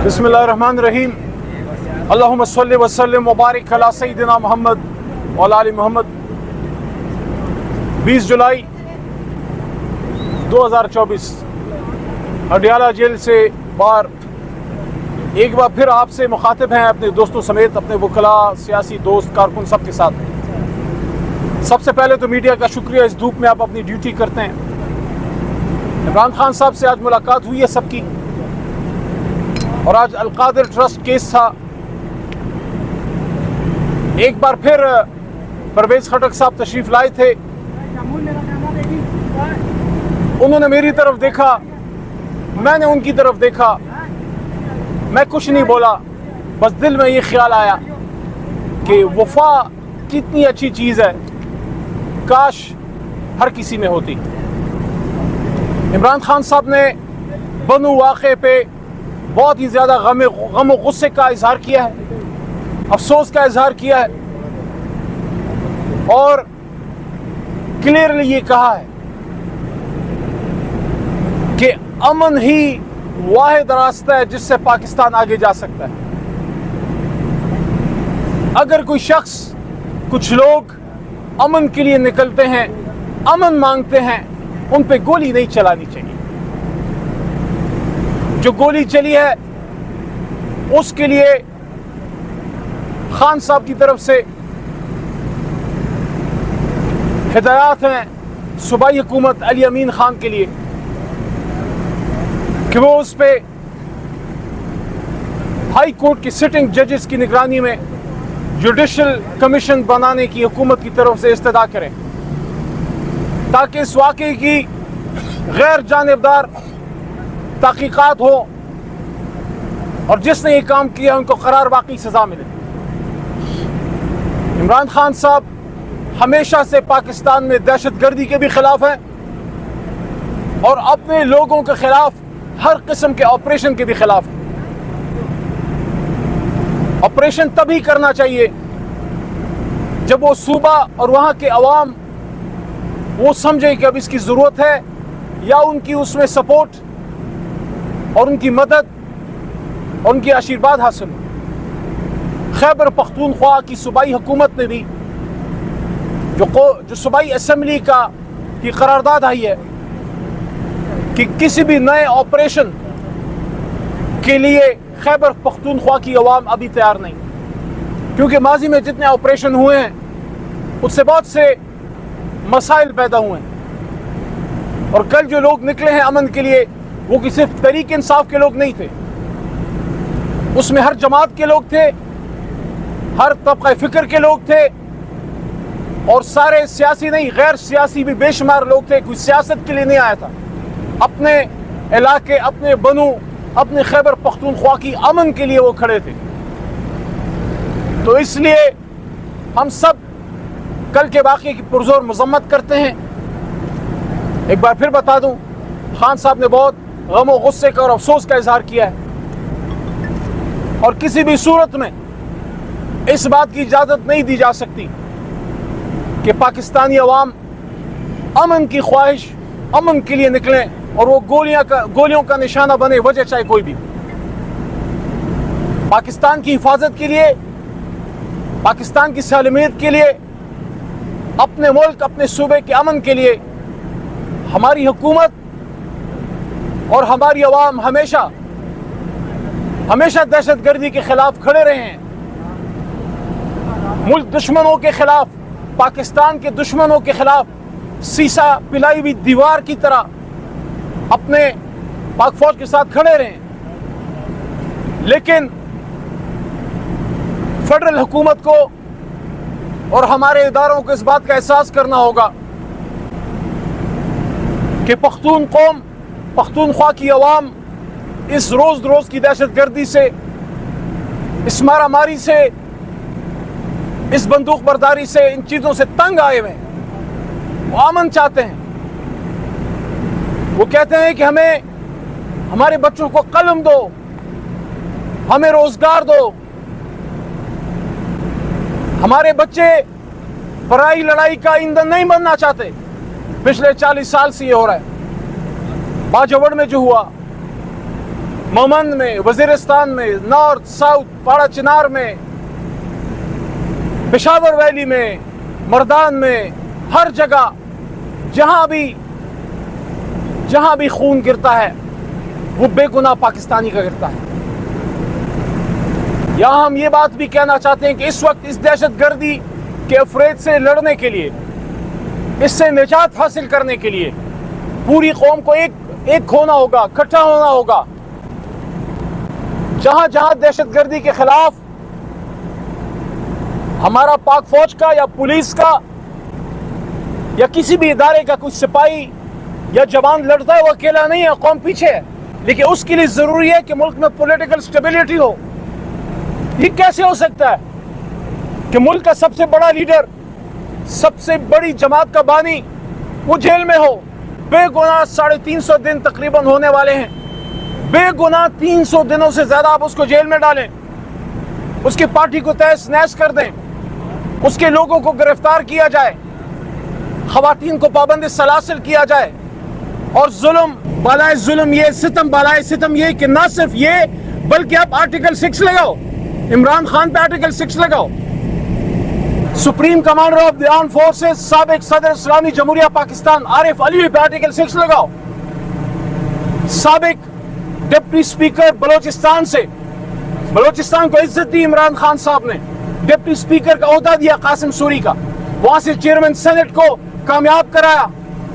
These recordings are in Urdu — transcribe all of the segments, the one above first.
بسم اللہ الرحمن الرحیم اللہم صلی وسلم وبارک علی سیدنا محمد وعلی آل محمد۔ 20 جولائی 2024 اڈیالہ جیل سے باہر ایک بار پھر آپ سے مخاطب ہیں، اپنے دوستوں سمیت، اپنے وکلاء، سیاسی دوست، کارکن سب کے ساتھ۔ سب سے پہلے تو میڈیا کا شکریہ، اس دھوپ میں آپ اپنی ڈیوٹی کرتے ہیں۔ عمران خان صاحب سے آج ملاقات ہوئی ہے سب کی، اور آج القادر ٹرسٹ کیس تھا۔ ایک بار پھر پرویز خٹک صاحب تشریف لائے تھے، انہوں نے میری طرف دیکھا، میں نے ان کی طرف دیکھا، میں کچھ نہیں بولا، بس دل میں یہ خیال آیا کہ وفا کتنی اچھی چیز ہے، کاش ہر کسی میں ہوتی۔ عمران خان صاحب نے بنو واقعے پہ بہت ہی زیادہ غم و غصے کا اظہار کیا ہے، افسوس کا اظہار کیا ہے، اور کلیئرلی یہ کہا ہے کہ امن ہی واحد راستہ ہے جس سے پاکستان آگے جا سکتا ہے۔ اگر کوئی شخص، کچھ لوگ امن کے لیے نکلتے ہیں، امن مانگتے ہیں، ان پہ گولی نہیں چلانی چاہیے۔ جو گولی چلی ہے اس کے لیے خان صاحب کی طرف سے ہدایات ہیں صوبائی حکومت علی امین خان کے لیے کہ وہ اس پہ ہائی کورٹ کی سٹنگ ججز کی نگرانی میں جوڈیشل کمیشن بنانے کی حکومت کی طرف سے استدعا کریں، تاکہ اس واقعے کی غیر جانبدار تحقیقات ہو اور جس نے یہ کام کیا ان کو قرار واقعی سزا ملے۔ عمران خان صاحب ہمیشہ سے پاکستان میں دہشت گردی کے بھی خلاف ہیں اور اپنے لوگوں کے خلاف ہر قسم کے آپریشن کے بھی خلاف ہیں۔ آپریشن تبھی کرنا چاہیے جب وہ صوبہ اور وہاں کے عوام وہ سمجھے کہ اب اس کی ضرورت ہے، یا ان کی اس میں سپورٹ اور ان کی مدد اور ان کی آشیرواد حاصل ہو۔ خیبر پختونخوا کی صوبائی حکومت نے بھی جو صوبائی اسمبلی کی قرارداد آئی ہے کہ کسی بھی نئے آپریشن کے لیے خیبر پختونخوا کی عوام ابھی تیار نہیں، کیونکہ ماضی میں جتنے آپریشن ہوئے ہیں اس سے بہت سے مسائل پیدا ہوئے ہیں، اور کل جو لوگ نکلے ہیں امن کے لیے وہ کہ صرف تحریک انصاف کے لوگ نہیں تھے، اس میں ہر جماعت کے لوگ تھے، ہر طبقہ فکر کے لوگ تھے، اور سارے سیاسی نہیں، غیر سیاسی بھی بے شمار لوگ تھے۔ کوئی سیاست کے لیے نہیں آیا تھا، اپنے علاقے، اپنے بنو، اپنے خیبر پختونخوا کی امن کے لیے وہ کھڑے تھے۔ تو اس لیے ہم سب کل کے واقعے کی پرزور مذمت کرتے ہیں۔ ایک بار پھر بتا دوں، خان صاحب نے بہت غم و غصے کا اور افسوس کا اظہار کیا ہے، اور کسی بھی صورت میں اس بات کی اجازت نہیں دی جا سکتی کہ پاکستانی عوام امن کی خواہش، امن کے لیے نکلیں اور وہ گولیوں کا نشانہ بنے، وجہ چاہے کوئی بھی۔ پاکستان کی حفاظت کے لیے، پاکستان کی سالمیت کے لیے، اپنے ملک، اپنے صوبے کے امن کے لیے ہماری حکومت اور ہماری عوام ہمیشہ دہشت گردی کے خلاف کھڑے رہے ہیں۔ ملک دشمنوں کے خلاف، پاکستان کے دشمنوں کے خلاف سیسا پلائی ہوئی دیوار کی طرح اپنے پاک فوج کے ساتھ کھڑے رہے ہیں۔ لیکن فیڈرل حکومت کو اور ہمارے اداروں کو اس بات کا احساس کرنا ہوگا کہ پختون قوم، پختونخوا کی عوام اس روز کی دہشت گردی سے، اس مارا ماری سے، اس بندوق برداری سے، ان چیزوں سے تنگ آئے ہوئے ہیں۔ وہ امن چاہتے ہیں، وہ کہتے ہیں کہ ہمیں ہمارے بچوں کو قلم دو، ہمیں روزگار دو۔ ہمارے بچے پرائی لڑائی کا ایندھن نہیں بننا چاہتے۔ پچھلے 40 سال سے یہ ہو رہا ہے۔ باجوڑ میں جو ہوا، مومند میں, وزیرستان میں, نارتھ ساؤتھ, پاڑا چنار میں, پشاور ویلی میں, مردان میں, ہر جگہ جہاں بھی خون گرتا ہے وہ بے گناہ پاکستانی کا گرتا ہے. یہاں ہم یہ بات بھی کہنا چاہتے ہیں کہ اس وقت اس دہشت گردی کے افراد سے لڑنے کے لیے, اس سے نجات حاصل کرنے کے لیے پوری قوم کو ایک ہونا ہوگا, اکٹھا ہونا ہوگا. جہاں جہاں دہشت گردی کے خلاف ہمارا پاک فوج کا یا پولیس کا یا کسی بھی ادارے کا کوئی سپاہی یا جوان لڑتا ہے وہ اکیلا نہیں ہے, قوم پیچھے ہے. لیکن اس کے لیے ضروری ہے کہ ملک میں پولیٹیکل سٹیبلٹی ہو. یہ کیسے ہو سکتا ہے کہ ملک کا سب سے بڑا لیڈر, سب سے بڑی جماعت کا بانی وہ جیل میں ہو, بے گناہ 350 دن تقریباً ہونے والے ہیں, بے گناہ 300 دنوں سے زیادہ آپ اس کو جیل میں ڈالیں, اس کی پارٹی کو تہس نہس کر دیں, اس کے لوگوں کو گرفتار کیا جائے, خواتین کو پابند سلاسل کیا جائے, اور ظلم بالائے ظلم, یہ ستم بالائے ستم, یہ کہ نہ صرف یہ بلکہ آپ آرٹیکل 6 لگاؤ, عمران خان پہ آرٹیکل 6 لگاؤ. Supreme commander of the arm forces سابق صدر اسلامی جمہوریہ پاکستان عارف علوی پہ آرٹیکل 6 لگاؤ. سابق ڈپٹی سپیکر بلوچستان سے, بلوچستان کو عزت دی عمران خان صاحب نے, ڈپٹی سپیکر کا عہدہ دیا قاسم سوری کا, وہاں سے چیئرمین سینٹ کو کامیاب کرایا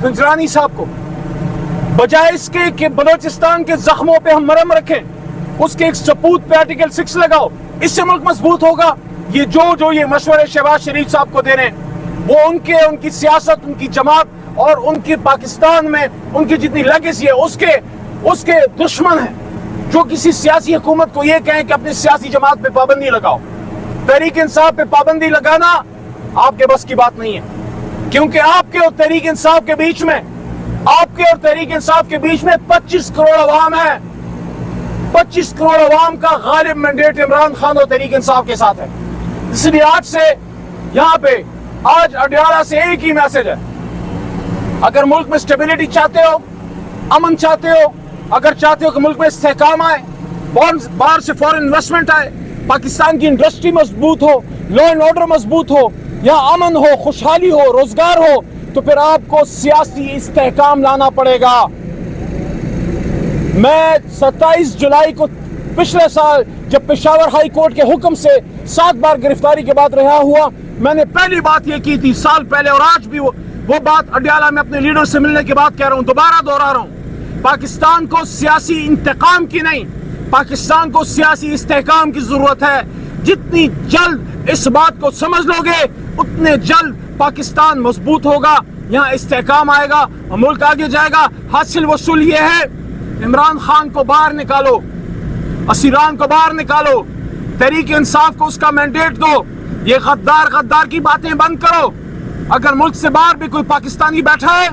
گنجرانی صاحب کو. بجائے اس کے کہ بلوچستان کے زخموں پہ ہم مرہم رکھیں, اس کے ایک سپوت پہ آرٹیکل 6 لگاؤ, اس سے ملک مضبوط ہوگا. یہ جو یہ مشورے شہباز شریف صاحب کو دے رہے ہیں وہ ان کی سیاست, ان کی جماعت اور ان کی پاکستان میں ان کی جتنی لیگیسی ہے اس کے دشمن ہیں, جو کسی سیاسی حکومت کو یہ کہیں کہ اپنی سیاسی جماعت پہ پابندی لگاؤ. تحریک انصاف پہ پابندی لگانا آپ کے بس کی بات نہیں ہے, کیونکہ آپ کے اور تحریک انصاف کے بیچ میں 25 کروڑ عوام ہے. 25 کروڑ عوام کا غالب مینڈیٹ عمران خان اور تحریک انصاف کے ساتھ ہے. اس لیے آج سے یہاں پہ آج اڈیالہ سے ایک ہی میسج ہے, اگر ملک میں سٹیبلٹی چاہتے ہو, امن چاہتے ہو, اگر چاہتے ہو کہ ملک میں استحکام آئے, باہر سے فورن انویسٹمنٹ آئے, پاکستان کی انڈسٹری مضبوط ہو, لا اینڈ آرڈر مضبوط ہو, یہاں امن ہو, خوشحالی ہو, روزگار ہو, تو پھر آپ کو سیاسی استحکام لانا پڑے گا. میں 27 جولائی کو پچھلے سال جب پشاور ہائی کورٹ کے حکم سے 7 بار گرفتاری کے بعد رہا ہوا, میں نے پہلی بات یہ کی تھی سال پہلے, اور آج بھی وہ بات اڈیالہ میں اپنے لیڈر سے ملنے کے بعد کہہ رہا ہوں, دوبارہ دوہرا رہا ہوں. پاکستان کو سیاسی انتقام کی نہیں, پاکستان کو سیاسی استحکام کی ضرورت ہے. جتنی جلد اس بات کو سمجھ لو گے اتنے جلد پاکستان مضبوط ہوگا, یہاں استحکام آئے گا اور ملک آگے جائے گا. حاصل وصول یہ ہے, عمران خان کو باہر نکالو, اسیران کو باہر نکالو, تحریک انصاف کو اس کا مینڈیٹ دو, یہ غدار کی باتیں بند کرو. اگر ملک سے باہر بھی کوئی پاکستانی بیٹھا ہے,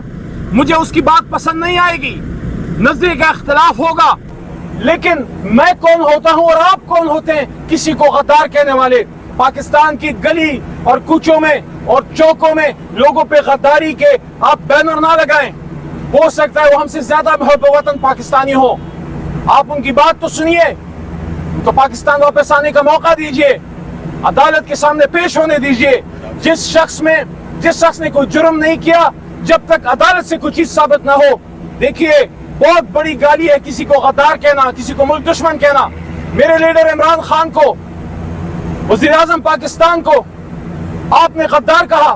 مجھے اس کی بات پسند نہیں آئے گی, نظریے کا اختلاف ہوگا, لیکن میں کون ہوتا ہوں اور آپ کون ہوتے ہیں کسی کو غدار کہنے والے. پاکستان کی گلی اور کوچوں میں اور چوکوں میں لوگوں پہ غداری کے آپ بینر نہ لگائیں. ہو سکتا ہے وہ ہم سے زیادہ محب وطن پاکستانی ہو, آپ ان کی بات تو سنیے, تو پاکستان واپس آنے کا موقع دیجئے, عدالت کے سامنے پیش ہونے دیجئے. جس شخص نے کوئی جرم نہیں کیا, جب تک عدالت سے کوئی چیز ثابت نہ ہو. دیکھیے بہت بڑی گالی ہے کسی کو غدار کہنا, کسی کو ملک دشمن کہنا. میرے لیڈر عمران خان کو, وزیر اعظم پاکستان کو آپ نے غدار کہا,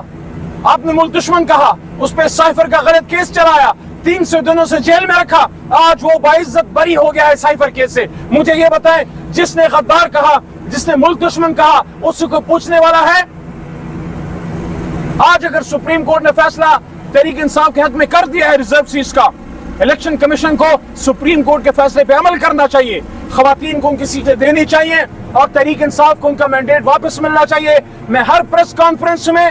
آپ نے ملک دشمن کہا, اس پہ سائفر کا غلط کیس چلایا, 300 دنوں سے جیل میں رکھا, آج وہ باعزت بری ہو گیا ہے سائفر کیس سے. مجھے یہ بتائیں, جس نے غدار کہا, جس نے ملک دشمن کہا, اس کو پوچھنے والا ہے؟ آج اگر سپریم کورٹ نے فیصلہ تحریک انصاف کے حق میں کر دیا ہے ریزرو سیٹس کا, الیکشن کمیشن کو سپریم کورٹ کے فیصلے پہ عمل کرنا چاہیے, خواتین کو ان کی سیٹیں دینی چاہیے اور تحریک انصاف کو ان کا مینڈیٹ واپس ملنا چاہیے. میں ہر پریس کانفرنس میں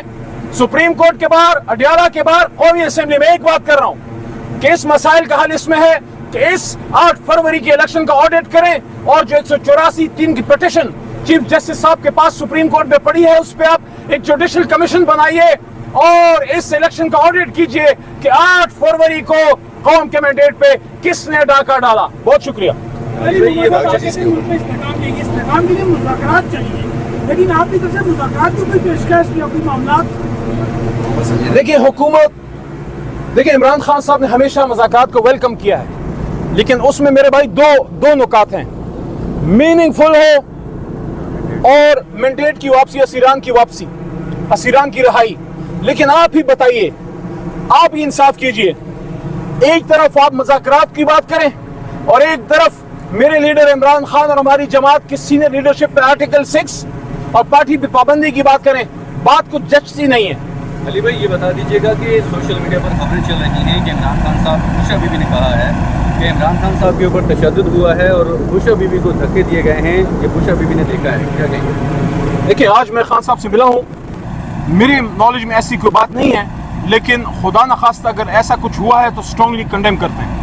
سپریم کورٹ کے باہر, اڈیالہ کے باہر, قومی اسمبلی میں ایک بات کر رہا ہوں کہ اس مسائل کا حل اس میں ہے کہ اس 8 فروری کی الیکشن کا آڈٹ کریں, اور جو 184(3) کی پٹیشن چیف جسٹس صاحب کے پاس سپریم کورٹ میں پڑی ہے, اس پہ آپ ایک جوڈیشل کمیشن بنائیے اور اس الیکشن کا آڈٹ کیجئے کہ 8 فروری کو قوم کے مینڈیٹ پہ کس نے ڈاکہ ڈالا. بہت شکریہ. یہ بات استحکام کے لیے مذاکرات چاہیے، لیکن آپ کی طرف سے مذاکرات کو کوئی پیشکش یا کوئی معاملات؟ دیکھیں حکومت، دیکھیں عمران خان صاحب نے ہمیشہ مذاکرات کو ویلکم کیا ہے، لیکن اس میں میرے بھائی دو نکات ہیں، میننگ فل ہو اور مینڈیٹ کی واپسی، اسیران کی واپسی، اسیران کی رہائی. لیکن آپ ہی بتائیے، آپ ہی انصاف کیجئے، ایک طرف آپ مذاکرات کی بات کریں اور ایک طرف میرے لیڈر عمران خان اور ہماری جماعت کی سینئر لیڈرشپ پہ آرٹیکل 6 اور پارٹی پہ پابندی کی بات کریں. بات کچھ جچتی نہیں ہے. علی بھائی یہ بتا دیجیے گا کہ سوشل میڈیا پر خبریں چل رہی ہیں کہ عمران خان صاحب، بشرا بی بی نے کہا ہے کہ عمران خان صاحب کے اوپر تشدد ہوا ہے اور بشرا بی بی کو دھکے دیے گئے ہیں، یہ بشرا بی بی نے دیکھا ہے، کیا کہیں گے؟ دیکھیں آج میں خان صاحب سے ملا ہوں، میری نالج میں ایسی کوئی بات نہیں ہے، لیکن خدا نخواستہ اگر ایسا کچھ ہوا ہے تو اسٹرانگلی کنڈیم کرتے ہیں.